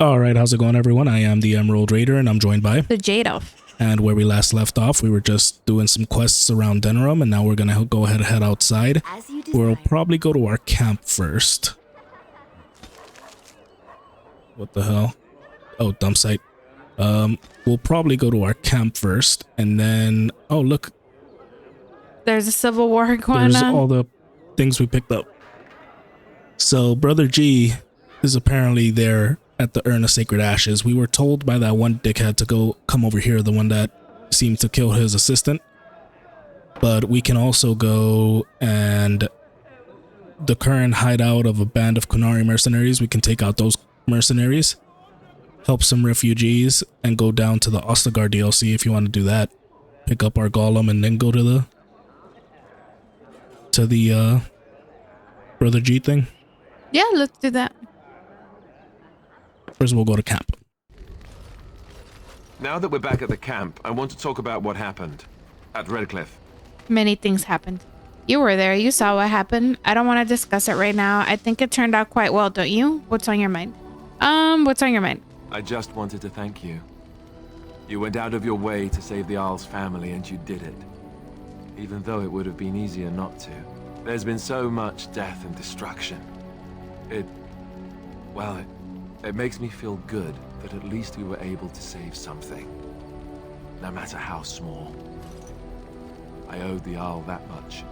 All right, how's it going, everyone? I am the Emerald Raider, and I'm joined by The Jade Elf. And where we last left off, we were just doing some quests around Denerim, and now we're gonna go ahead and head outside. We'll probably go to our camp first. What the hell? Oh, dump site. We'll probably go to our camp first, and then oh look, There's a civil war going there's on. all the things we picked up. So Brother G is apparently there at the Urn of Sacred Ashes. We were told by that one dickhead to come over here, the one that seemed to kill his assistant. But we can also go and the current hideout of a band of Qunari mercenaries, we can take out those mercenaries, help some refugees, and go down to the Ostagar DLC if you want to do that. Pick up our golem and then go to the Brother G thing. Yeah, let's do that. First we'll go to camp. Now that we're back at the camp, I want to talk about what happened at Redcliffe. Many things happened. You were there. You saw what happened. I don't want to discuss it right now. I think it turned out quite well, don't you? What's on your mind? What's on your mind? I just wanted to thank you. You went out of your way to save the Isle's family, and you did it. Even though it would have been easier not to. There's been so much death and destruction. It makes me feel good that at least we were able to save something. No matter how small. I owed the Isle that much.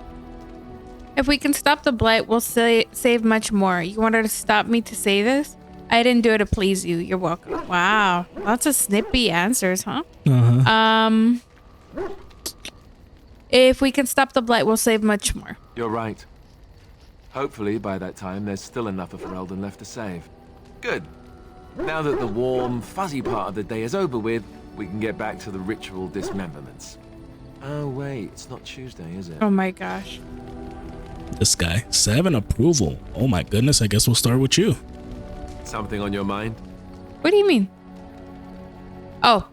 If we can stop the blight, we'll save much more. You wanted to stop me to say this? I didn't do it to please you. You're welcome. Wow. Lots of snippy answers, huh? If we can stop the blight, we'll save much more. You're right. Hopefully, by that time, there's still enough of Ferelden left to save. Good. Now that the warm, fuzzy part of the day is over with, we can get back to the ritual dismemberments. Oh, wait, it's not Tuesday, is it? Oh my gosh. This guy. 7 approval. Oh my goodness, I guess we'll start with you. Something on your mind? What do you mean? Oh,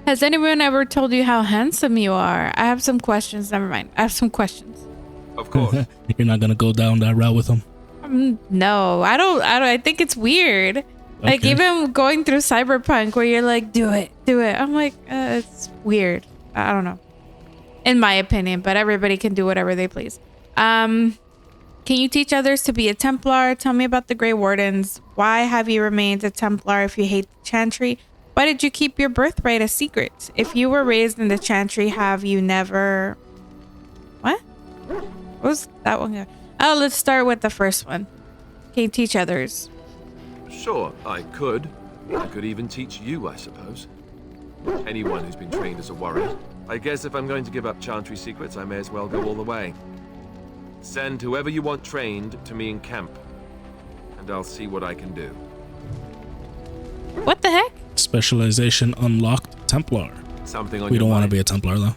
has anyone ever told you how handsome you are? I have some questions. Never mind. I have some questions. Of course. You're not gonna go down that route with him? No, I don't. I think it's weird. Like even going through Cyberpunk where you're like, do it. I'm like, it's weird. I don't know. In my opinion, but everybody can do whatever they please. Can you teach others to be a Templar? Tell me about the Grey Wardens. Why have you remained a Templar if you hate the Chantry? Why did you keep your birthright a secret? If you were raised in the Chantry, have you never... What? What was that one? Oh, let's start with the first one. Can you teach others? Sure, I could. I could even teach you, I suppose. Anyone who's been trained as a warrior. I guess if I'm going to give up Chantry secrets, I may as well go all the way. Send whoever you want trained to me in camp, and I'll see what I can do. What the heck? Specialization unlocked Templar. Something on We your don't want to mind? be a Templar though.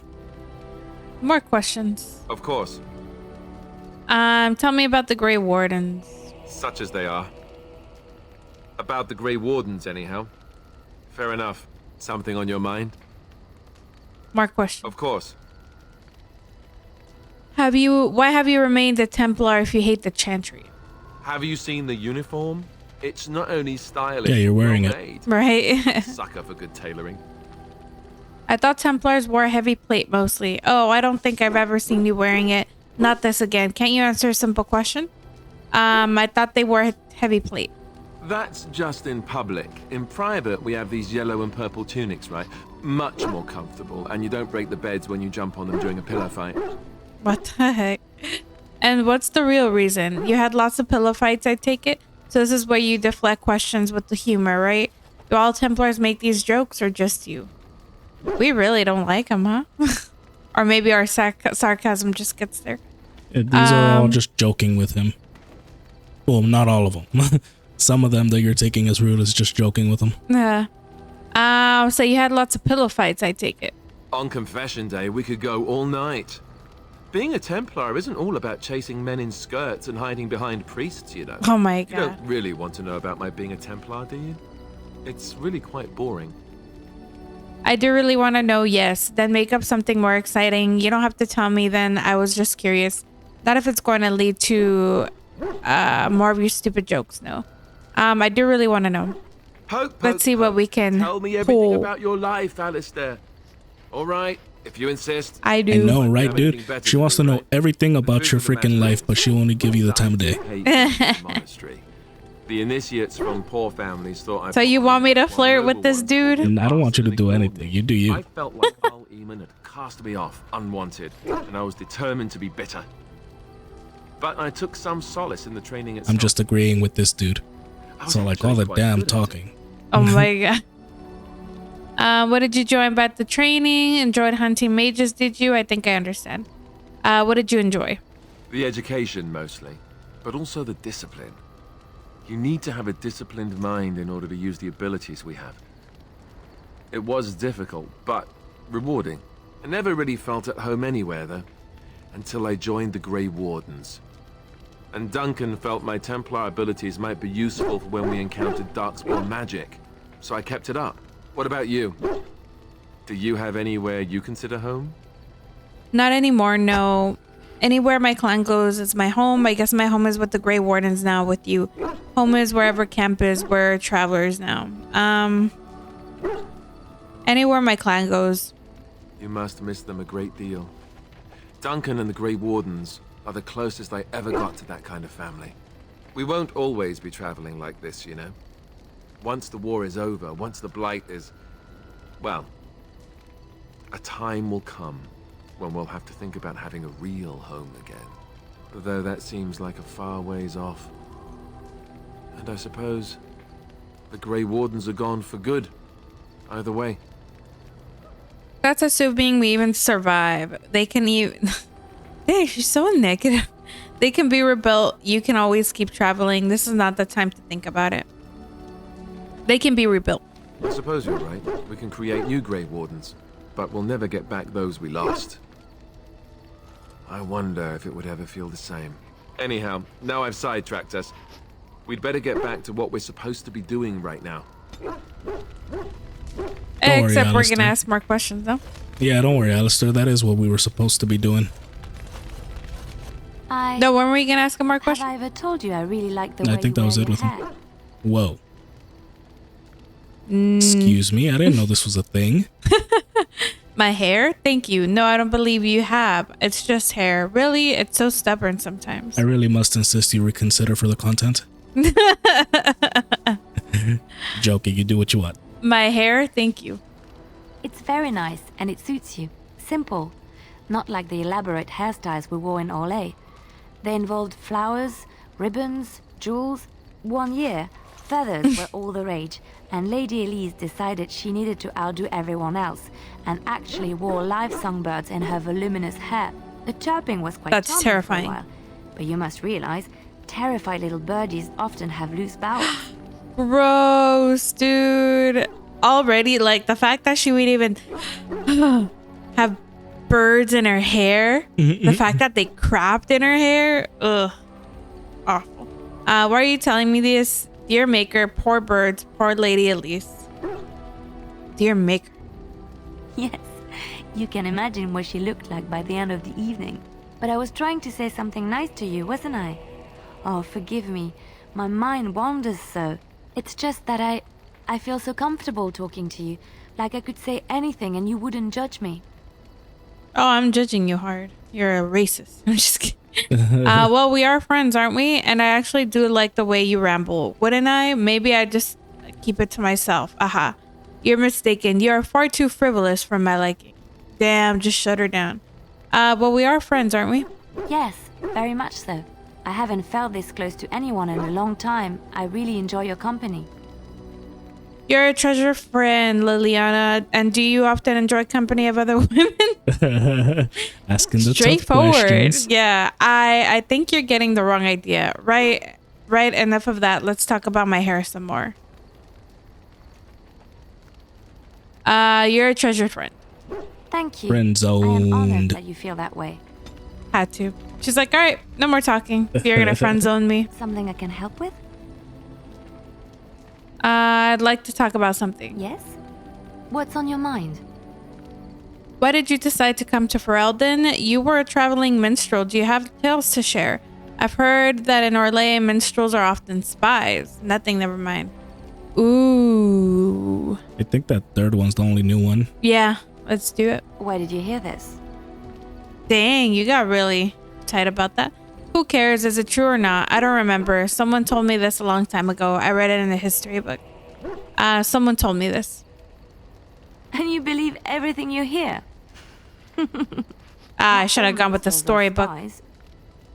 More questions. Of course, Tell me about the Grey Wardens. such as they are. About the Grey Wardens, anyhow. Fair enough. Something on your mind? More questions. Of course. Why have you remained a Templar if you hate the Chantry? Have you seen the uniform? It's not only stylish, Yeah, you're wearing it. well-made. Right? Sucker for good tailoring. I thought Templars wore heavy plate mostly. Oh, I don't think I've ever seen you wearing it. Not this again. Can't you answer a simple question? I thought they wore heavy plate. That's just in public. In private, we have these yellow and purple tunics, right? Much more comfortable, and you don't break the beds when you jump on them during a pillow fight. What the heck? And what's the real reason? You had lots of pillow fights, I take it? So this is where you deflect questions with the humor, right? Do all Templars make these jokes or just you? We really don't like them, huh? Or maybe our sarcasm just gets there. Yeah, these are all just joking with him. Well, not all of them. Some of them that you're taking as rude is just joking with him. Yeah. So you had lots of pillow fights, I take it. On confession day, we could go all night. Being a Templar isn't all about chasing men in skirts and hiding behind priests, you know. Oh my You god. don't really want to know about my being a Templar, do you? It's really quite boring. I do really want to know, yes. Then make up something more exciting. You don't have to tell me then. I was just curious. Not if it's going to lead to more of your stupid jokes, no. I do really want to know. Let's see what we can Tell me everything pull. about your life, Alistair. All right, if you insist. I I do. know, right, Have dude? anything better She to wants do, to know right? everything The about truth your of the freaking matter life, is, but she won't give you the time of day. hate the monastery. The initiates from poor families thought I So you want me to while flirt with noble this ones dude? thought And I don't want you to they do ignored anything. me. You do you. I felt like Al Eamon had cast me off unwanted, and I was determined to be bitter. But I took some solace in the training itself. I'm just agreeing with this dude. I was So like actually all the quite damn good at it. talking. Oh my god. What did you enjoy about the training? Enjoyed hunting mages, did you? I think I understand. What did you enjoy? The education mostly, but also the discipline. You need to have a disciplined mind in order to use the abilities we have. It was difficult, but rewarding. I never really felt at home anywhere, though, until I joined the Grey Wardens. And Duncan felt my Templar abilities might be useful for when we encountered Darkspawn magic, so I kept it up. What about you? Do you have anywhere you consider home? Not anymore, no. Anywhere my clan goes is my home. I guess my home is with the Grey Wardens now with you. Home is wherever camp is. We're travelers now. Anywhere my clan goes. You must miss them a great deal. Duncan and the Grey Wardens are the closest I ever got to that kind of family. We won't always be traveling like this, you know. Once the war is over, once the Blight is... well, a time will come when we'll have to think about having a real home again. Though that seems like a far ways off. And I suppose the Grey Wardens are gone for good. Either way. That's assuming we even survive. They can even... Hey, she's so negative. They can be rebuilt. You can always keep traveling. This is not the time to think about it. They can be rebuilt. I suppose you're right. We can create new Grey Wardens, but we'll never get back those we lost. I wonder if it would ever feel the same. Anyhow, now I've sidetracked us. We'd better get back to what we're supposed to be doing right now. Except we're Alistair. gonna ask more questions, though. Yeah, don't worry, Alistair. That is what we were supposed to be doing. No, when were we gonna ask him more Have questions? I ever told you I really like the I way think you that was wear it your with him. hair? Whoa. Excuse me, I didn't know this was a thing. My hair? Thank you. No, I don't believe you have. It's just hair. Really? It's so stubborn sometimes. I really must insist you reconsider for the content. Joking, you do what you want. My hair? Thank you. It's very nice and it suits you. Simple. Not like the elaborate hairstyles we wore in Orlais. They involved flowers, ribbons, jewels. 1 year, feathers were all the rage, and Lady Elise decided she needed to outdo everyone else and actually wore live songbirds in her voluminous hair. The chirping was quite That's charming terrifying. for a while. But you must realize, terrified little birdies often have loose bowels. Gross, dude. Already, like, the fact that she would even have birds in her hair. The fact that they crapped in her hair. Ugh. Awful. Why are you telling me this? Dear Maker, poor birds, poor Lady Elise. Dear Maker. Yes, you can imagine what she looked like by the end of the evening. But I was trying to say something nice to you, wasn't I? Oh, forgive me. My mind wanders so. It's just that I feel so comfortable talking to you. Like I could say anything and you wouldn't judge me. Oh, I'm judging you hard. You're a racist. I'm just kidding. Well, we are friends, aren't we? And I actually do like the way you ramble. Wouldn't I? Maybe I just keep it to myself. Aha. You're mistaken. You are far too frivolous for my liking. Damn, just shut her down. Well, we are friends, aren't we? Yes, very much so. I haven't felt this close to anyone in a long time. I really enjoy your company. You're a treasure friend, Liliana. And do you often enjoy company of other women? Asking the tough Straightforward. questions. Yeah, I think you're getting the wrong idea. Right, enough of that. Let's talk about my hair some more. You're a treasured friend. Thank you. Friend I am honored zoned. that you feel that way. Had to. She's like, all right, no more talking. You're gonna friend zone me. Something I can help with? I'd like to talk about something. Yes? What's on your mind? Why did you decide to come to Ferelden? You were a traveling minstrel. Do you have tales to share? I've heard that in Orlais, minstrels are often spies. Nothing, never mind. Ooh. I think that third one's the only new one. Yeah, let's do it. Where did you hear this? Dang, you got really tight about that. Who cares? Is it true or not? I don't remember. Someone told me this a long time ago. I read it in a history book. Someone told me this. And you believe everything you hear? I should have gone with the Monsters are storybook. spies.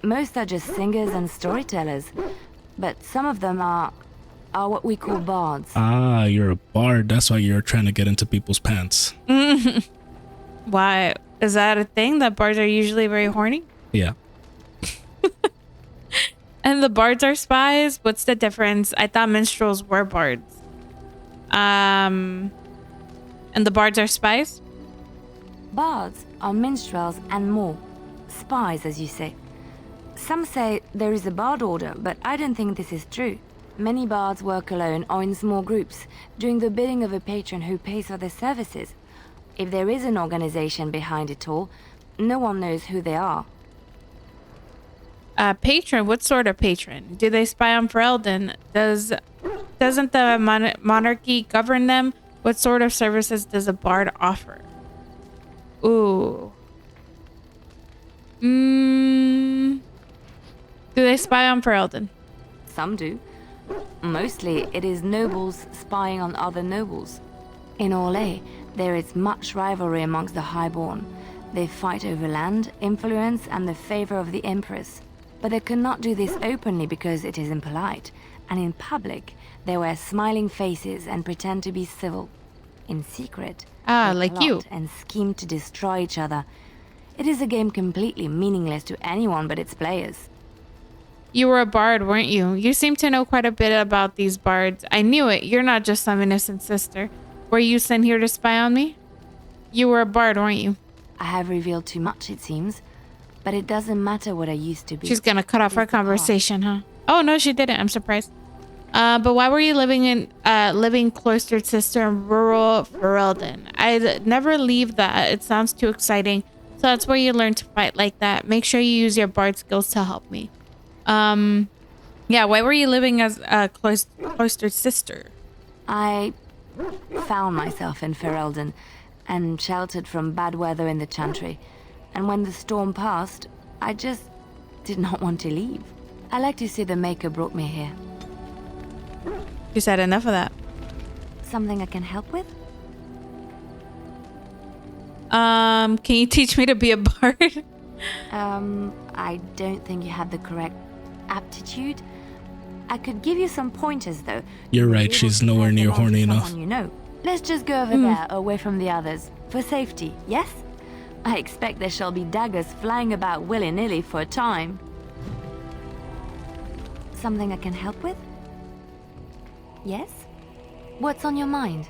Most are just singers and storytellers, but some of them are what we call bards. Ah, you're a bard. That's why you're trying to get into people's pants. Why? Is that a thing that bards are usually very horny? Yeah. And the bards are spies? What's the difference? I thought minstrels were bards. And the bards are spies? Bards are minstrels and more. Spies, as you say. Some say there is a bard order, but I don't think this is true. Many bards work alone or in small groups, doing the bidding of a patron who pays for their services. If there is an organization behind it all, no one knows who they are. Patron? What sort of patron? Do they spy on Ferelden? Doesn't the monarchy govern them? What sort of services does a bard offer? Ooh. Do they spy on Ferelden? Some do. Mostly, it is nobles spying on other nobles. In Orlais, there is much rivalry amongst the highborn. They fight over land, influence, and the favor of the Empress. But they cannot do this openly because it is impolite, and in public, they wear smiling faces and pretend to be civil. In secret, they like you. plot and scheme to destroy each other. It is a game completely meaningless to anyone but its players. You were a bard, weren't you? You seem to know quite a bit about these bards. I knew it. You're not just some innocent sister. Were you sent here to spy on me? You were a bard, weren't you? I have revealed too much, it seems. But it doesn't matter what I used to be. She's gonna cut off It our is the past. conversation, huh? Oh, no, she didn't. I'm surprised. But why were you living cloistered sister in rural Ferelden? I'd never leave that. It sounds too exciting. So that's where you learn to fight like that. Make sure you use your bard skills to help me. Yeah, why were you living as a cloistered sister? I found myself in Ferelden and sheltered from bad weather in the Chantry. And when the storm passed, I just did not want to leave. I like to say the Maker brought me here. You said enough of that. Something I can help with? Can you teach me to be a bard? I don't think you have the correct aptitude. I could give you some pointers, though. You're You would right, be she's able to nowhere pass near them on to horny enough. someone you know. Let's just go over there, away from the others. For safety, yes? I expect there shall be daggers flying about willy-nilly for a time. Something I can help with? Yes? What's on your mind?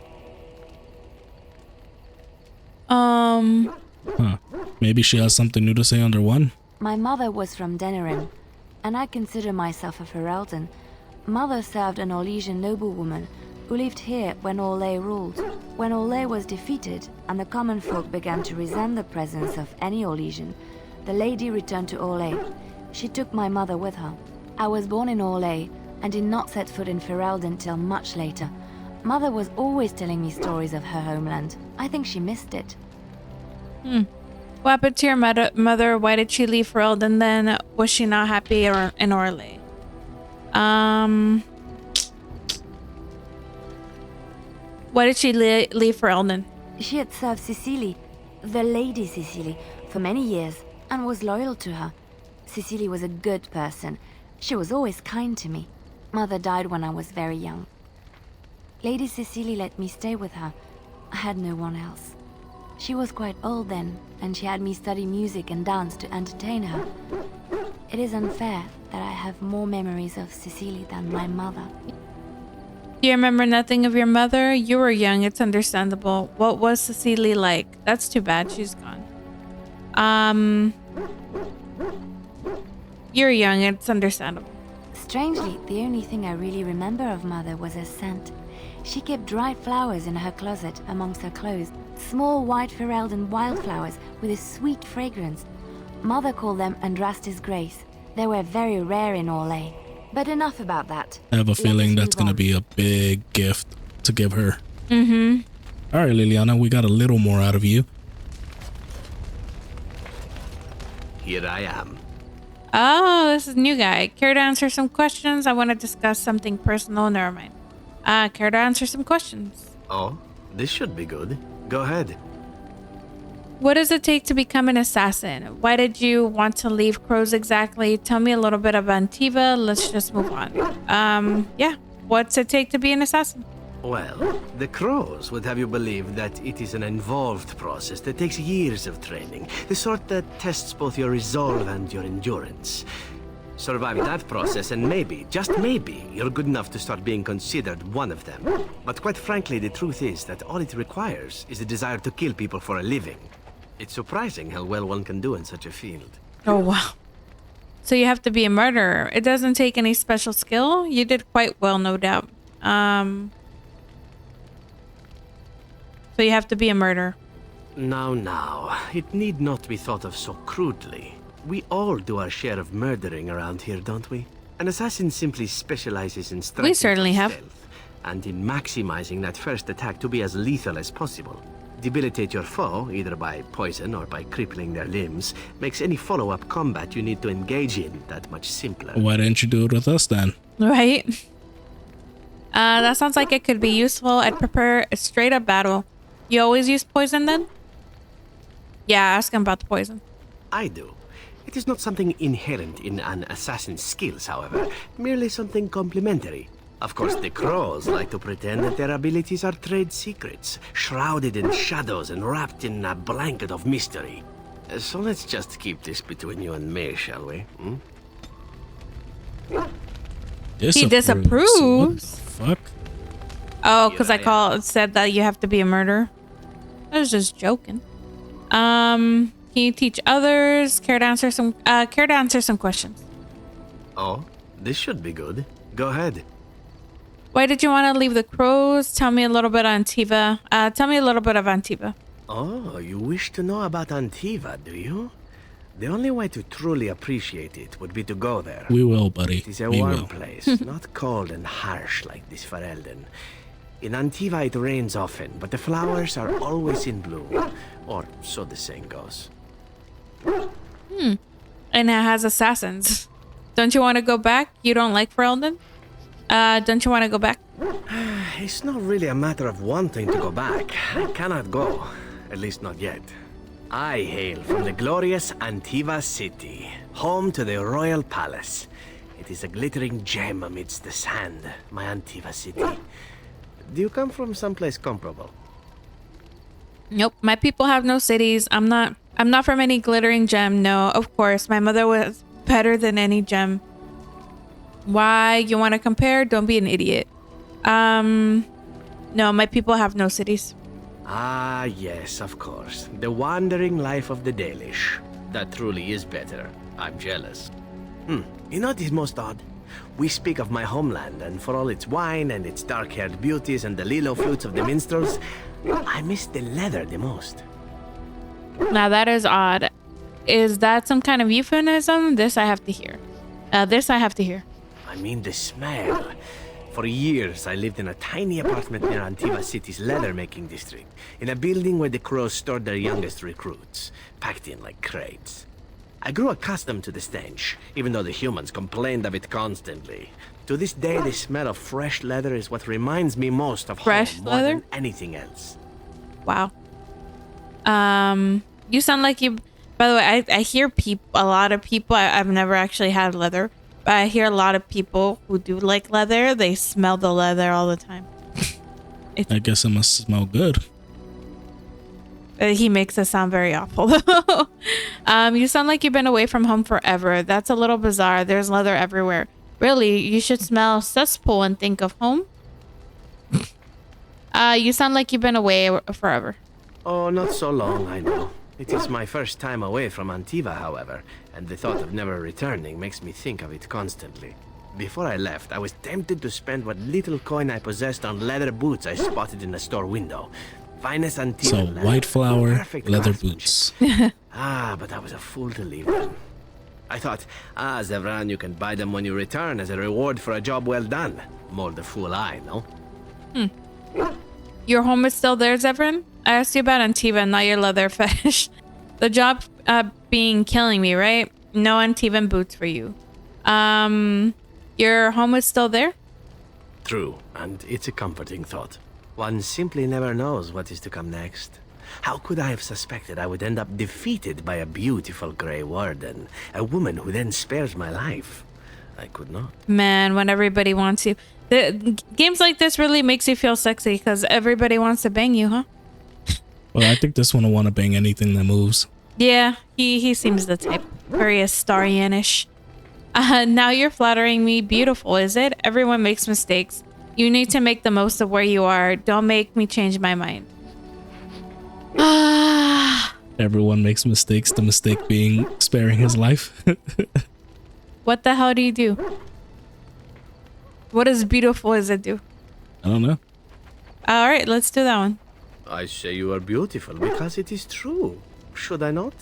Huh. Maybe she has something new to say under one? My mother was from Denerim, and I consider myself a Ferelden. Mother served an Orlesian noblewoman who lived here when Orlais ruled. When Orlais was defeated and the common folk began to resent the presence of any Orlesian, the lady returned to Orlais. She took my mother with her. I was born in Orlais and did not set foot in Ferelden till much later. Mother was always telling me stories of her homeland. I think she missed it. What happened to your mother? Why did she leave Ferelden then? Was she not happy in Orlais? Why did she leave Ferelden? She had served Cecily, the Lady Cecily, for many years and was loyal to her. Cecily was a good person. She was always kind to me. Mother died when I was very young. Lady Cecily let me stay with her. I had no one else. She was quite old then, and she had me study music and dance to entertain her. It is unfair that I have more memories of Cecily than my mother. Do you remember nothing of your mother? You were young, it's understandable. What was Cecily like? That's too bad, she's gone. You're young, it's understandable. Strangely, the only thing I really remember of Mother was her scent. She kept dried flowers in her closet amongst her clothes. Small white Ferelden wildflowers with a sweet fragrance. Mother called them Andrastis Grace. They were very rare in Orlais. But enough about that. I have a Let feeling us that's move going to on. be a big gift to give her. Mm-hmm. All right, Liliana, we got a little more out of you. Here I am. Oh, this is a new guy. Care to answer some questions? I want to discuss something personal. Never mind. Care to answer some questions? Oh, this should be good. Go ahead. What does it take to become an assassin? Why did you want to leave Crows exactly? Tell me a little bit about Antiva. Let's just move on. Yeah. What's it take to be an assassin? Well, the Crows would have you believe that it is an involved process that takes years of training. The sort that tests both your resolve and your endurance. Survive that process and maybe, just maybe, you're good enough to start being considered one of them. But quite frankly, the truth is that all it requires is a desire to kill people for a living. It's surprising how well one can do in such a field. Oh, wow. So you have to be a murderer. It doesn't take any special skill. You did quite well, no doubt. So you have to be a murderer. Now, it need not be thought of so crudely. We all do our share of murdering around here, don't we? An assassin simply specializes in striking certainly from have. stealth, and in maximizing that first attack to be as lethal as possible. Debilitate your foe, either by poison or by crippling their limbs, makes any follow-up combat you need to engage in that much simpler. Why didn't you do it with us then? Right? That sounds like it could be useful. I'd prepare a straight-up battle. You always use poison then? Yeah, ask him about the poison. I do. It is not something inherent in an assassin's skills, however, merely something complementary. Of course, the Crows like to pretend that their abilities are trade secrets, shrouded in shadows and wrapped in a blanket of mystery. So let's just keep this between you and me, shall we? Hmm? He disapproves. What the fuck? Oh, because Here I said that you have to be a murderer. I was just joking. Can you teach others? Care to answer some questions? Oh, this should be good. Go ahead. Why did you want to leave the Crows? Tell me a little bit on Antiva. Tell me a little bit of Antiva. Oh, you wish to know about Antiva, do you? The only way to truly appreciate it would be to go there. We will, buddy. It is a We warm will. place, not cold and harsh like this Ferelden. In Antiva it rains often, but the flowers are always in bloom. Or so the saying goes. And it has assassins. Don't you want to go back? You don't like Ferelden? Don't you want to go back? It's not really a matter of wanting to go back. I cannot go. At least not yet. I hail from the glorious Antiva city, home to the royal palace. It is a glittering gem amidst the sand, my Antiva city. Do you come from someplace comparable? Nope. My people have no cities. I'm not from any glittering gem. No, of course. My mother was better than any gem. Why you want to compare? Don't be an idiot. No, my people have no cities. Ah, yes, of course. The wandering life of the Dalish. That truly is better. I'm jealous. You know what is most odd? We speak of my homeland, and for all its wine and its dark-haired beauties and the lilo flutes of the minstrels, I miss the leather the most. Now that is odd. Is that some kind of euphemism? This I have to hear. I mean the smell. For years, I lived in a tiny apartment near Antiva City's leather-making district, in a building where the Crows stored their youngest recruits, packed in like crates. I grew accustomed to the stench, even though the humans complained of it constantly. To this day, the smell of fresh leather is what reminds me most of Fresh home more leather? than anything else. Wow. You sound like you. By the way, I hear a lot of people. I've never actually had leather, but I hear a lot of people who do like leather. They smell the leather all the time. I guess it must smell good. He makes it sound very awful. You sound like you've been away from home forever. That's a little bizarre. There's leather everywhere. Really, you should smell cesspool and think of home. You sound like you've been away forever. Oh, not so long, I know. It is my first time away from Antiva, however, and the thought of never returning makes me think of it constantly. Before I left, I was tempted to spend what little coin I possessed on leather boots I spotted in the store window. Finest Antiva So, leather, white flower, perfect leather craftsmanship. boots. But I was a fool to leave them. I thought, Zevran, you can buy them when you return as a reward for a job well done. More the fool I, no? Your home is still there, Zevran? I asked you about Antiva, not your leather fetish. The job being killing me, right? No Antivan boots for you. Your home is still there? True, and it's a comforting thought. One simply never knows what is to come next. How could I have suspected I would end up defeated by a beautiful Grey Warden, a woman who then spares my life? I could not. Man, when everybody wants you. Games like this really makes you feel sexy because everybody wants to bang you, huh? Well, I think this one will want to bang anything that moves. Yeah, he seems the type. Very Astarian-ish. Now you're flattering me. Beautiful, is it? Everyone makes mistakes. You need to make the most of where you are. Don't make me change my mind. Everyone makes mistakes, the mistake being sparing his life. What the hell do you do? What does beautiful is it do? I don't know. All right, let's do that one. I say you are beautiful because it is true. Should I not?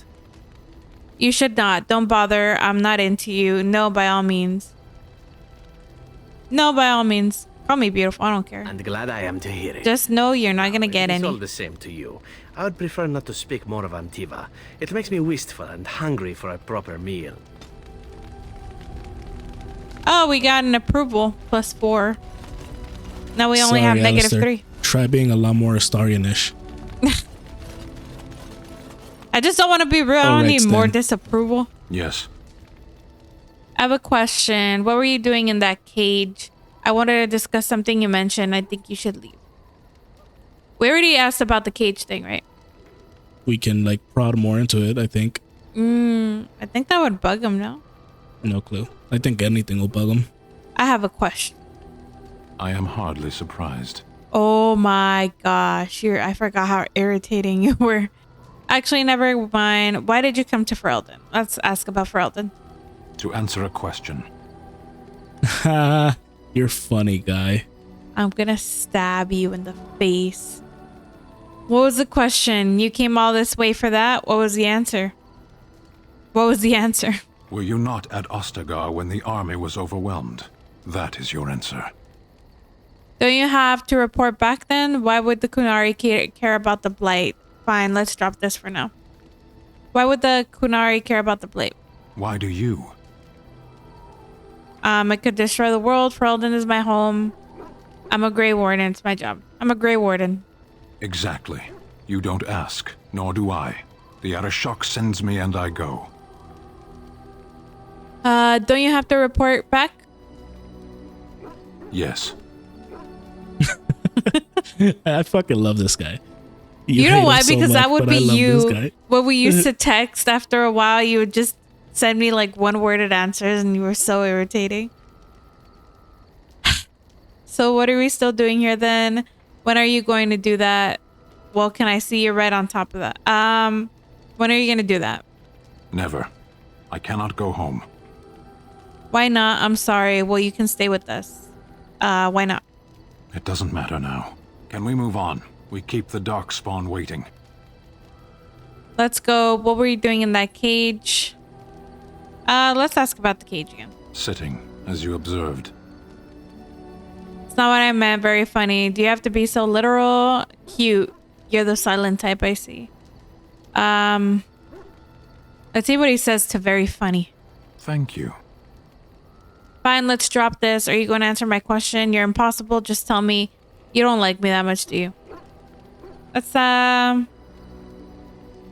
You should not. Don't bother. I'm not into you. No, by all means. No, by all means. Call me beautiful. I don't care. And glad I am to hear it. Just know you're not gonna get It's all any. the same to you. I would prefer not to speak more of Antiva. It makes me wistful and hungry for a proper meal. Oh, we got an approval. +4. Now we only have Sorry, Alistair. -3. Try being a lot more Astarian-ish. I just don't want to be real. I don't Alright, need more Stan. disapproval. Yes. I have a question. What were you doing in that cage? I wanted to discuss something you mentioned. I think you should leave. We already asked about the cage thing, right? We can like prod more into it, I think. I think that would bug him, no? No clue. I think anything will bug him. I have a question. I am hardly surprised. Oh my gosh. I forgot how irritating you were. Actually, never mind. Why did you come to Ferelden? Let's ask about Ferelden. To answer a question. Ha! You're funny, guy. I'm gonna stab you in the face. What was the question? You came all this way for that? What was the answer? What was the answer? Were you not at Ostagar when the army was overwhelmed? That is your answer. Don't you have to report back then? Why would the Kunari care about the Blight? Fine, let's drop this for now. Why would the Kunari care about the Blight? Why do you? I could destroy the world. Ferelden is my home. I'm a Grey Warden. It's my job. I'm a Grey Warden. Exactly. You don't ask, nor do I. The Arashok sends me and I go. Don't you have to report back? Yes. I fucking love this guy. You hate know him why? so Because much, that would but be I love this you. guy. When we used to text, after a while, you would just send me like one-worded answers and you were so irritating. So what are we still doing here then? When are you going to do that? Well, can I see you right on top of that? When are you going to do that? Never. I cannot go home. Why not? I'm sorry. Well, you can stay with us. Why not? It doesn't matter now. Can we move on? We keep the Darkspawn waiting. Let's go. What were you doing in that cage? Let's ask about the cage again. Sitting, as you observed. It's not what I meant. Very funny. Do you have to be so literal? Cute. You're the silent type, I see. Let's see what he says to very funny. Thank you. Fine, let's drop this. Are you going to answer my question? You're impossible. Just tell me. You don't like me that much, do you? That's,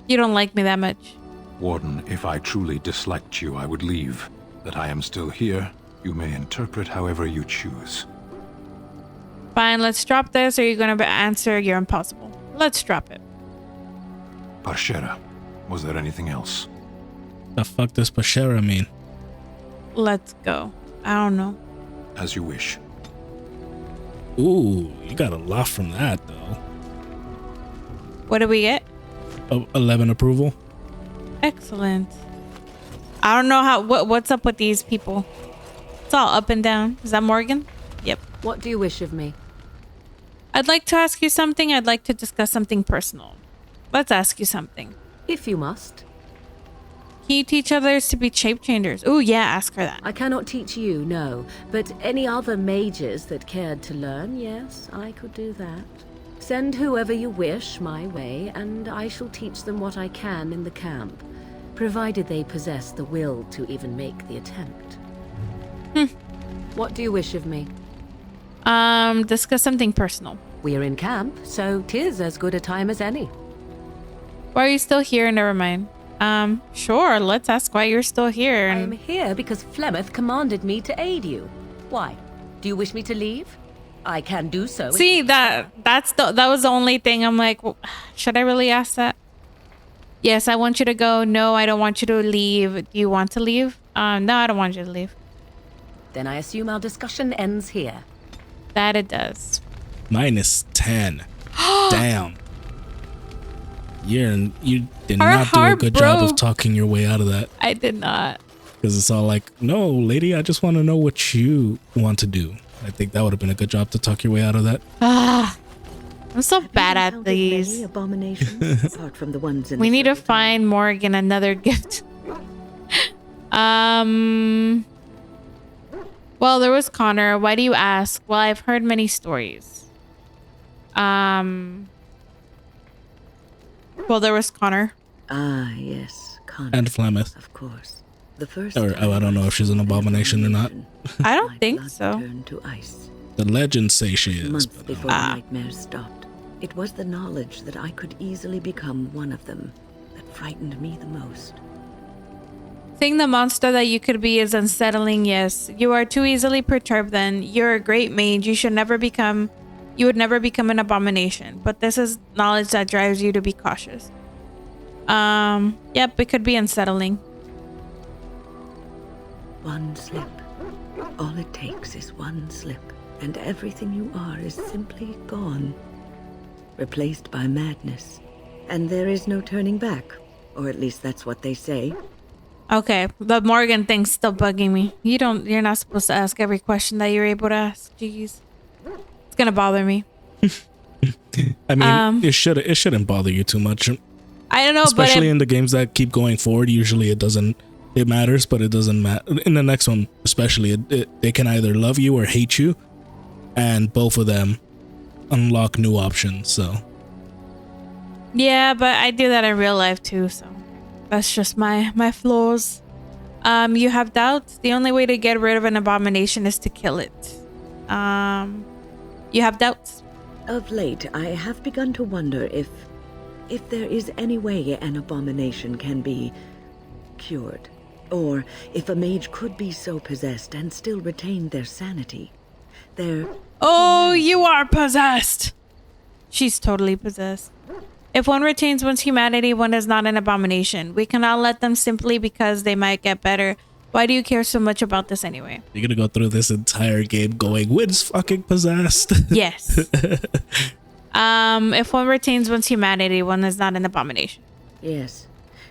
you don't like me that much. Warden, if I truly disliked you, I would leave. That I am still here, you may interpret however you choose. Fine, let's drop this. Are you going to answer? You're impossible. Let's drop it. Parshera, was there anything else? The fuck does Pashera mean? Let's go. I don't know. As you wish. Ooh, you got a lot from that, though. What do we get? 11 approval. Excellent. I don't know how. What's up with these people? It's all up and down. Is that Morgan? Yep. What do you wish of me? I'd like to ask you something. I'd like to discuss something personal. Let's ask you something. If you must. Can you teach others to be shape changers? Oh yeah, ask her that. I cannot teach you, no. But any other mages that cared to learn, yes, I could do that. Send whoever you wish my way, and I shall teach them what I can in the camp, provided they possess the will to even make the attempt. What do you wish of me? Discuss something personal. We're in camp, so 'tis as good a time as any. Why are you still here? Never mind. Sure, let's ask why you're still here. I am here because Flemeth commanded me to aid you. Why? Do you wish me to leave? I can do so. See, that was the only thing. I'm like, well, should I really ask that? Yes, I want you to go. No, I don't want you to leave. Do you want to leave? No, I don't want you to leave. Then I assume our discussion ends here. That it does. -10. Damn. You did Our not do a heart good job broke. of talking your way out of that. I did not. Because it's all like, no, lady, I just want to know what you want to do. I think that would have been a good job to talk your way out of that. I'm so bad at Encountered many these. abominations apart from the ones in We the need to circle. find Morgan another gift. Well, there was Connor. Why do you ask? Well, I've heard many stories. Well, there was Connor. Ah, yes, Connor. And Flemeth. Of course. The first Or, time I don't know if she's an abomination or not. I don't my think blood so. Turned to ice. The legends say she is. Months But, before the nightmares stopped. It was the knowledge that I could easily become one of them that frightened me the most. Seeing the monster that you could be is unsettling, yes. You are too easily perturbed then. You're a great mage. You would never become an abomination. But this is knowledge that drives you to be cautious. Yep, it could be unsettling. One slip. All it takes is one slip, and everything you are is simply gone. Replaced by madness. And there is no turning back. Or at least that's what they say. Okay, the Morgan thing's still bugging me. You're not supposed to ask every question that you're able to ask. Jeez. It's gonna bother me. I mean, it shouldn't bother you too much. I don't know, Especially but in the games that keep going forward, usually it matters, but it doesn't matter. In the next one, especially, they can either love you or hate you, and both of them unlock new options, so. yeah, but I do that in real life too, so that's just my flaws. You have doubts? The only way to get rid of an abomination is to kill it. You have doubts? Of late, I have begun to wonder if there is any way an abomination can be cured. Or if a mage could be so possessed and still retain their sanity. Oh, you are possessed! She's totally possessed. If one retains one's humanity, one is not an abomination. We cannot let them simply because they might get better. Why do you care so much about this anyway? You're gonna go through this entire game going, Wynn's fucking possessed. Yes. If one retains one's humanity, one is not an abomination. Yes,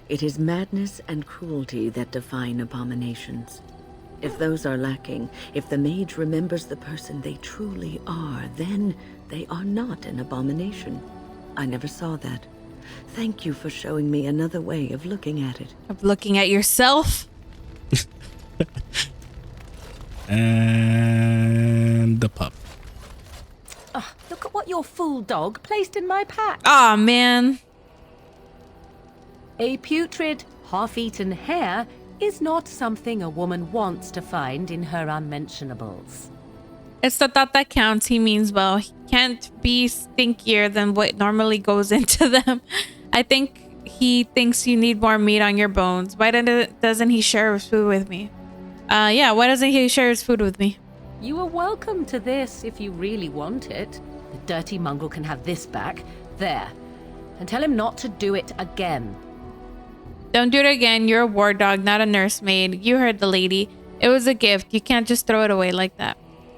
it is madness and cruelty that define abominations. If those are lacking, if the mage remembers the person they truly are, then they are not an abomination. I never saw that. Thank you for showing me another way of looking at it. Of looking at yourself? And the pup. Look at what your fool dog placed in my pack. Aw, man. A putrid, half-eaten hare is not something a woman wants to find in her unmentionables. It's the thought that counts. He means well. He can't be stinkier than what normally goes into them. I think he thinks you need more meat on your bones. Why doesn't he share his food with me? Yeah, why doesn't he share his food with me? You are welcome to this if you really want it. The dirty mongrel can have this back. There. And tell him not to do it again. Don't do it again. You're a war dog, not a nursemaid. You heard the lady. It was a gift. You can't just throw it away like that.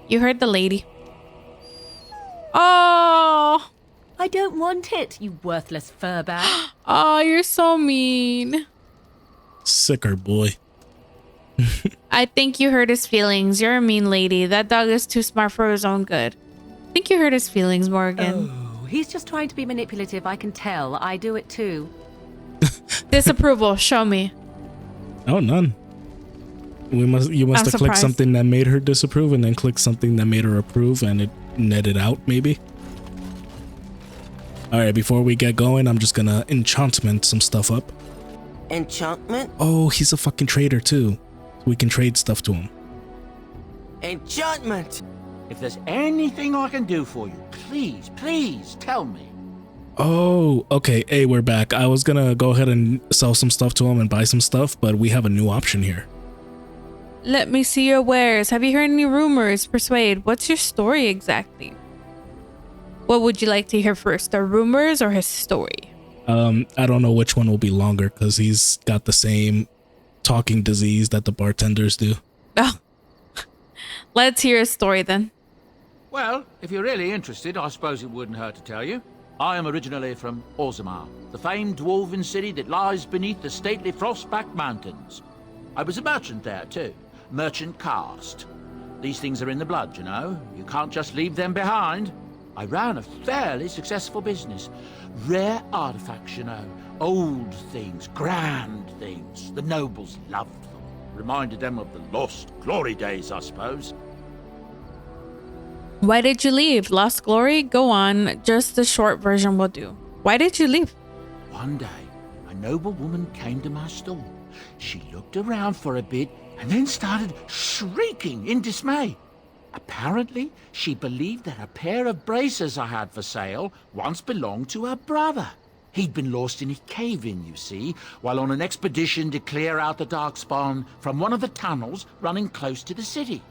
You heard the lady. Oh! I don't want it, you worthless furbag. Oh, you're so mean. Sicker boy. I think you hurt his feelings. You're a mean lady. That dog is too smart for his own good. I think you hurt his feelings, Morgan. Oh, he's just trying to be manipulative, I can tell. I do it too. Disapproval. Show me. Oh, none. You must I'm have clicked surprised. something that made her disapprove and then click something that made her approve and it netted out, maybe. All right, before we get going, I'm just gonna enchantment some stuff up. Enchantment? Oh, he's a fucking trader too. We can trade stuff to him. Enchantment! If there's anything I can do for you, please tell me. Oh, okay. Hey, we're back. I was gonna go ahead and sell some stuff to him and buy some stuff, but we have a new option here. Let me see your wares. Have you heard any rumors? Persuade. What's your story exactly? What would you like to hear first, the rumors or his story? I don't know which one will be longer because he's got the same talking disease that the bartenders do. Oh, let's hear his story then. Well, if you're really interested, I suppose it wouldn't hurt to tell you. I am originally from Orzammar, the famed dwarven city that lies beneath the stately Frostback Mountains. I was a merchant there too, merchant caste. These things are in the blood, you know. You can't just leave them behind. I ran a fairly successful business. Rare artifacts, you know. Old things, grand things. The nobles loved them. Reminded them of the lost glory days, I suppose. Why did you leave? Lost glory? Go on. Just the short version will do. Why did you leave? One day, a noble woman came to my store. She looked around for a bit and then started shrieking in dismay. Apparently, she believed that a pair of braces I had for sale once belonged to her brother. He'd been lost in a cave-in, you see, while on an expedition to clear out the Darkspawn from one of the tunnels running close to the city.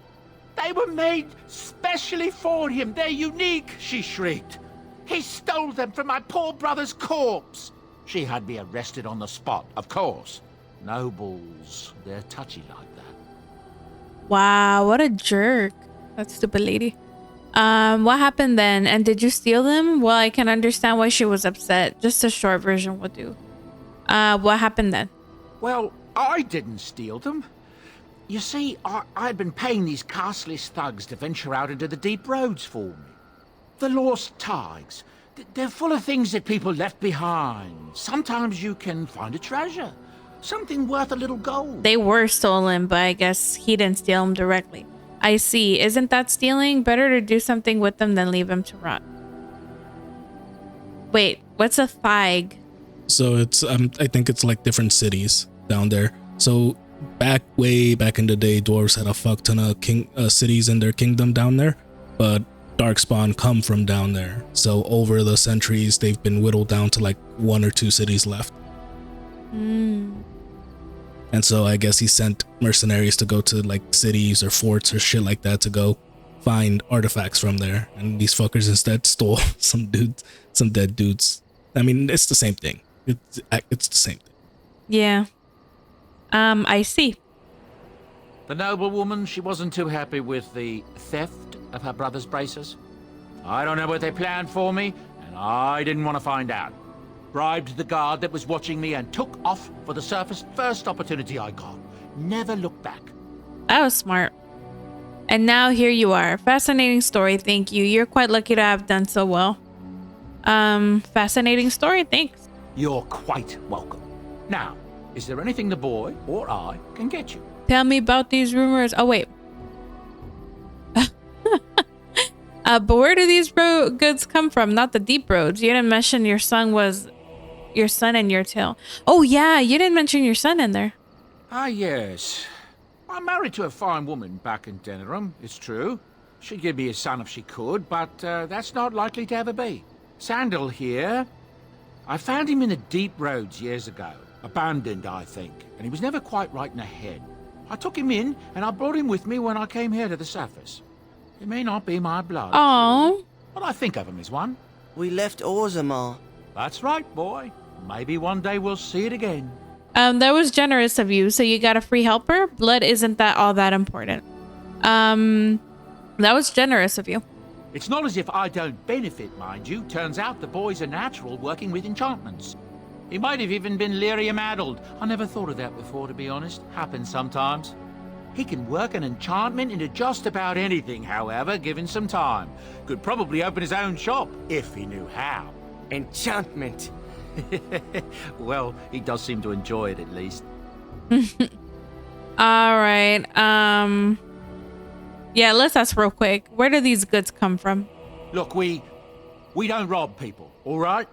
They were made specially for him. They're unique, she shrieked. He stole them from my poor brother's corpse. She had me arrested on the spot, of course. Nobles, they're touchy like that. Wow, what a jerk. That stupid lady. What happened then? And did you steal them? Well, I can understand why she was upset. Just a short version would do. What happened then? Well, I didn't steal them. You see, I'd been paying these castless thugs to venture out into the deep roads for me. The lost tigers. They're full of things that people left behind. Sometimes you can find a treasure. Something worth a little gold. They were stolen, but I guess he didn't steal them directly. I see. Isn't that stealing? Better to do something with them than leave them to rot. Wait, what's a thig? So it's I think it's like different cities down there. So way back in the day, dwarves had a fuck ton of cities in their kingdom down there, but Darkspawn come from down there. So over the centuries, they've been whittled down to like 1 or 2 cities left. And so I guess he sent mercenaries to go to like cities or forts or shit like that to go find artifacts from there. And these fuckers instead stole some dead dudes. I mean, it's the same thing. It's the same thing. Yeah. I see. The noble woman, she wasn't too happy with the theft of her brother's braces. I don't know what they planned for me, and I didn't want to find out. Bribed the guard that was watching me and took off for the surface first opportunity I got. Never looked back. That was smart. And now here you are. Fascinating story, thank you. You're quite lucky to have done so well. Fascinating story, thanks. You're quite welcome. Now, is there anything the boy or I can get you? Tell me about these rumors. Oh, wait. But where do these goods come from? Not the deep roads. You didn't mention your son and your tail. Oh, yeah. You didn't mention your son in there. Ah, yes. I'm married to a fine woman back in Denerim, it's true. She'd give me a son if she could, but that's not likely to ever be. Sandal here. I found him in the deep roads years ago. Abandoned, I think, and he was never quite right in the head. I took him in, and I brought him with me when I came here to the surface. It may not be my blood, Oh, but I think of him as one. We left Orzammar. That's right, boy. Maybe one day we'll see it again. that was generous of you. So you got a free helper? Blood isn't that all that important. That was generous of you. It's not as if I don't benefit, mind you. Turns out the boy's a natural working with enchantments. He might have even been lyrium-addled. I never thought of that before, to be honest. Happens sometimes. He can work an enchantment into just about anything, however, given some time. Could probably open his own shop, if he knew how. Enchantment. Well, he does seem to enjoy it, at least. All right. Yeah, let's ask real quick. Where do these goods come from? Look, we don't rob people, all right?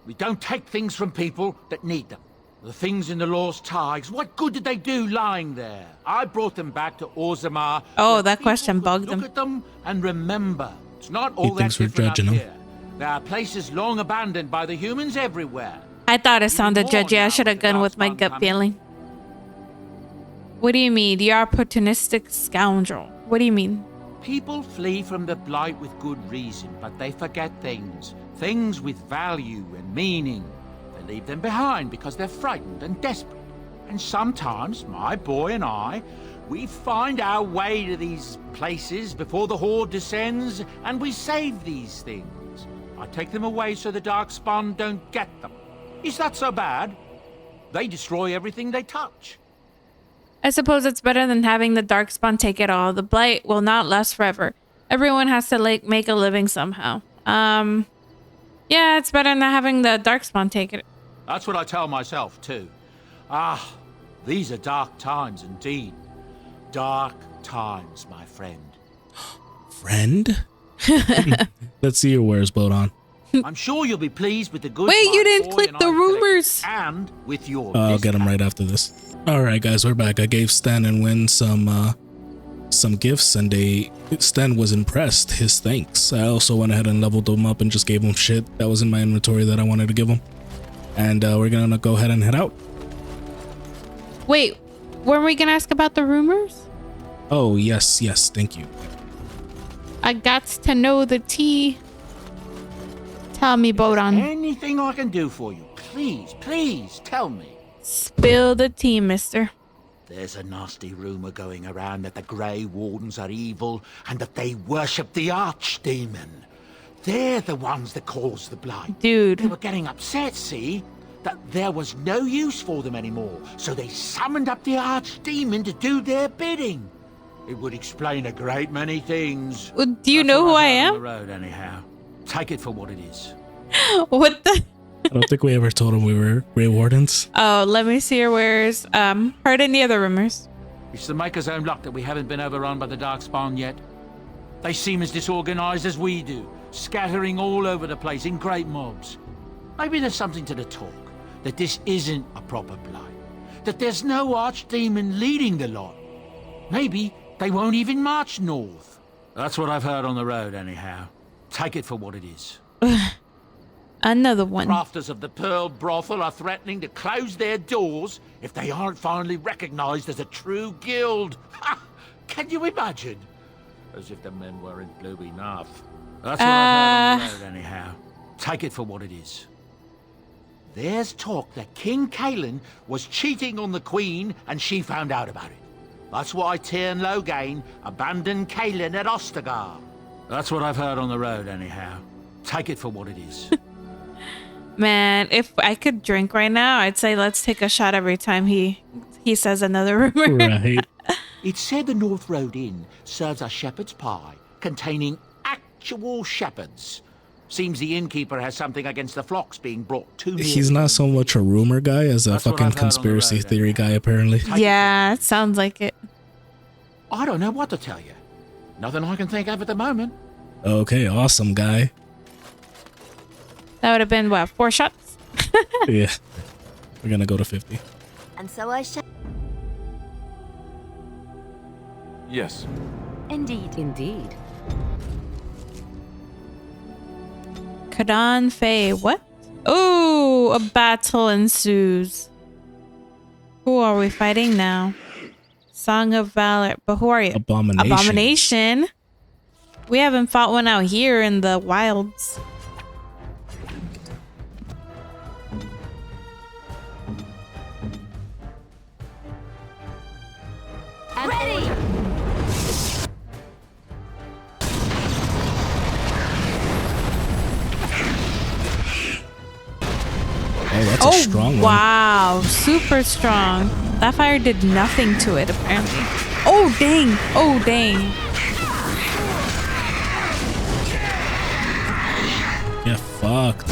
We don't take things from people that need them. The things in the Lost Tigers, what good did they do lying there? I brought them back to Orzammar. Oh, that question bugged him. Look at them and remember, it's not all that thinks we're different up judging him. here. There are places long abandoned by the humans everywhere. I thought it sounded Even more judgy. I now should have with the gone with my Darkspawn gut coming. feeling. What do you mean? The opportunistic scoundrel. What do you mean? People flee from the Blight with good reason, but they forget things. Things with value and meaning. They leave them behind because they're frightened and desperate. And sometimes, my boy and I, we find our way to these places before the Horde descends, and we save these things. I take them away so the Darkspawn don't get them. Is that so bad? They destroy everything they touch. I suppose it's better than having the Darkspawn take it all. The Blight will not last forever. Everyone has to make a living somehow. Yeah, it's better than having the Darkspawn take it. That's what I tell myself, too. Ah, these are dark times indeed. Dark times, my friend. Friend? Let's see your wares, Bodon. I'm sure you'll be pleased with the goods. Wait, my you didn't boy click and the I collect, rumors. And with your I'll get them discount. right after this. All right, guys, we're back. I gave Stan and Win some gifts, and Stan was impressed. His thanks. I also went ahead and leveled them up and just gave him shit that was in my inventory that I wanted to give him. And we're gonna go ahead and head out. Wait, weren't we gonna ask about the rumors? Oh, yes, thank you. I got to know the tea. Tell me, Bodon. Anything I can do for you, please tell me. Spill the tea, mister. There's a nasty rumor going around that the Grey Wardens are evil and that they worship the Archdemon. They're the ones that caused the Blight. They Dude. were getting upset, see? That there was no use for them anymore, so they summoned up the Archdemon to do their bidding. It would explain a great many things. Do you know who I On the am? road, anyhow. Take it for what it is. What the? I don't think we ever told him we were Grey Wardens. Oh, let me see your wares. Heard any other rumors? It's the Maker's own luck that we haven't been overrun by the Darkspawn yet. They seem as disorganized as we do, scattering all over the place in great mobs. Maybe there's something to the talk, that this isn't a proper Blight, that there's no Archdemon leading the lot. Maybe they won't even march north. That's what I've heard on the road, anyhow. Take it for what it is. Another one. Crafters of the Pearl Brothel are threatening to close their doors if they aren't finally recognized as a true guild. Ha! Can you imagine? As if the men weren't blue enough. That's what I've heard on the road, anyhow. Take it for what it is. There's talk that King Cailan was cheating on the Queen and she found out about it. That's why Tyr and Loghain abandoned Cailan at Ostagar. That's what I've heard on the road, anyhow. Take it for what it is. Man, if I could drink right now, I'd say let's take a shot every time he says another rumor. Right. It's said the North Road Inn serves a shepherd's pie containing actual shepherds. Seems the innkeeper has something against the flocks being brought too near. He's not so much a rumor guy as a That's what fucking I've heard on the conspiracy road, theory guy, apparently. Yeah, it sounds like it. I don't know what to tell you. Nothing I can think of at the moment. Okay, awesome guy. That would have been, what, 4 shots? Yeah. We're gonna go to 50. And so I shall. Yes. Indeed. Indeed. Kadan Faye, what? Oh, a battle ensues. Who are we fighting now? Song of Valor. But who are you? Abomination. Abomination. We haven't fought one out here in the wilds. Ready! Oh, that's a strong one. Wow, super strong. That fire did nothing to it, apparently. Oh, dang. Oh, dang. Yeah, fucked.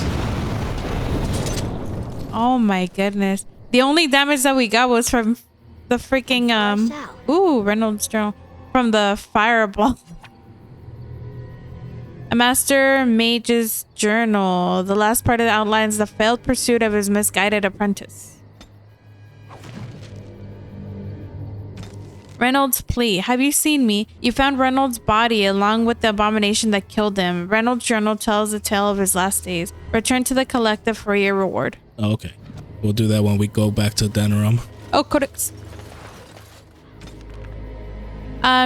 Oh, my goodness. The only damage that we got was from the freaking ooh, Reynolds journal from the fireball. A master mage's journal. The last part of it outlines the failed pursuit of his misguided apprentice. Reynolds' plea. Have you seen me? You found Reynolds' body along with the abomination that killed him. Reynolds' journal tells the tale of his last days. Return to the collective for your reward. Oh, okay. We'll do that when we go back to Denerim. Oh, codex.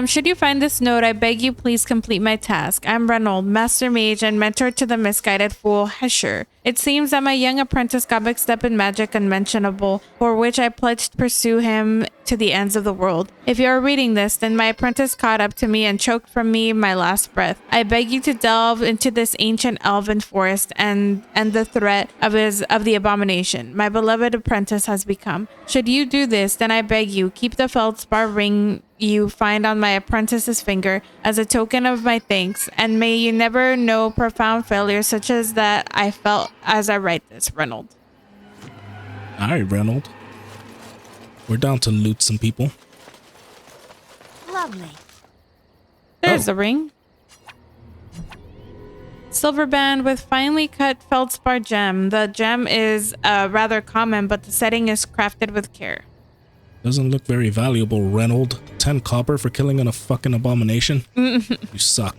Should you find this note, I beg you please complete my task. I'm Reynold, master mage and mentor to the misguided fool Hesher. It seems that my young apprentice got mixed up in magic unmentionable, for which I pledged to pursue him to the ends of the world. If you are reading this, then my apprentice caught up to me and choked from me my last breath. I beg you to delve into this ancient elven forest and the threat of the abomination my beloved apprentice has become. Should you do this, then I beg you, keep the feldspar ring you find on my apprentice's finger as a token of my thanks, and may you never know profound failure such as that I felt as I write this, Reynold. All right, Reynold. We're down to loot some people. Lovely. There's the ring. Silver band with finely cut feldspar gem. The gem is rather common, but the setting is crafted with care. Doesn't look very valuable, Reynold. 10 copper for killing a fucking abomination? You suck.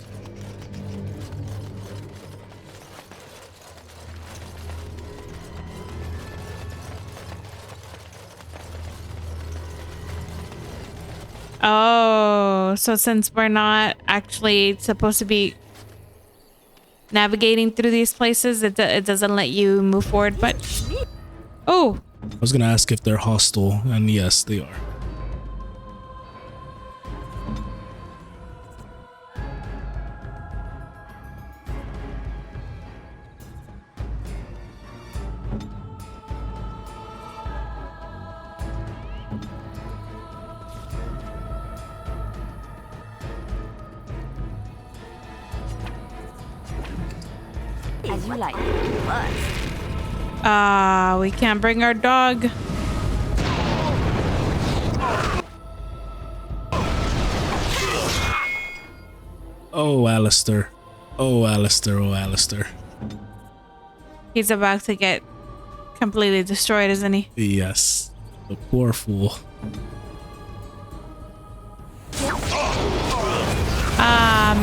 Oh, so since we're not actually supposed to be navigating through these places, it doesn't let you move forward, but... Oh! I was gonna ask if they're hostile, and yes, they are. As you like. We can't bring our dog. Oh, Alistair. Oh, Alistair. Oh, Alistair. He's about to get completely destroyed, isn't he? Yes. The poor fool.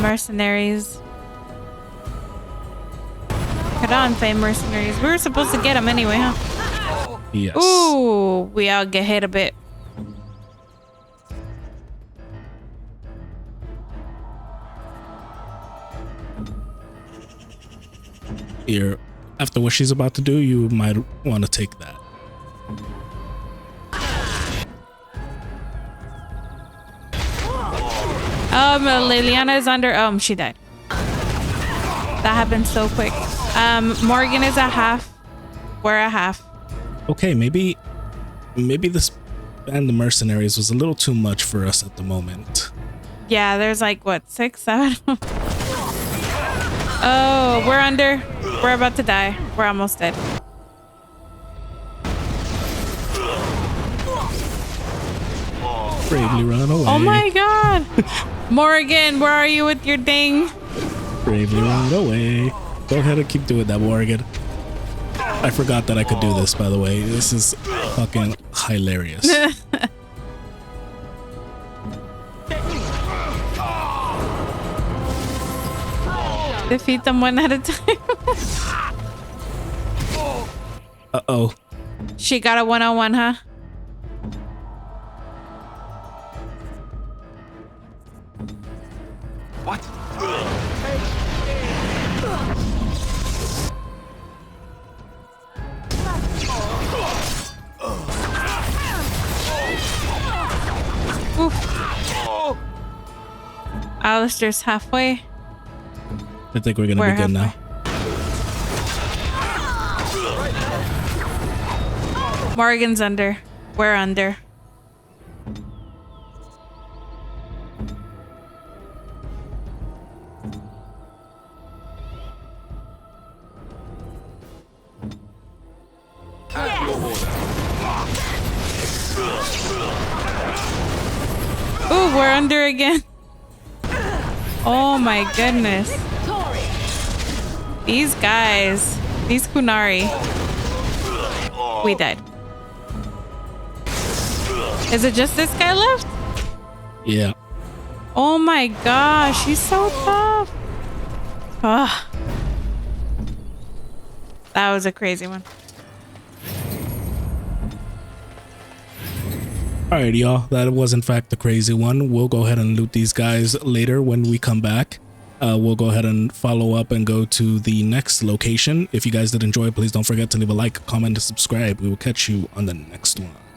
Mercenaries. Kadanthe mercenaries. We were supposed to get them anyway, huh? Yes. Ooh, we all get hit a bit. Here, after what she's about to do, you might want to take that. Liliana is under. She died. That happened so quick. Morgan is a half. We're a half. Okay, maybe this band of mercenaries was a little too much for us at the moment. Yeah, there's like what, 6, 7? Oh, we're under. We're about to die. We're almost dead. Bravely run away. Oh my god. Morgan, where are you with your ding? Bravely run away. Go ahead and keep doing that, Morgan. I forgot that I could do this, by the way. This is fucking hilarious. Defeat them one at a time. Uh-oh. She got a 1-on-1, huh? What? Oof. Alistair's halfway. I think we're gonna be good now. Morgan's under. We're under. we're under again. Oh my goodness. These guys. These Kunari. We died. Is it just this guy left? Yeah. Oh my gosh, he's so tough. Ah. That was a crazy one. Alright, y'all. That was in fact the crazy one. We'll go ahead and loot these guys later when we come back. We'll go ahead and follow up and go to the next location. If you guys did enjoy, please don't forget to leave a like, comment, and subscribe. We will catch you on the next one.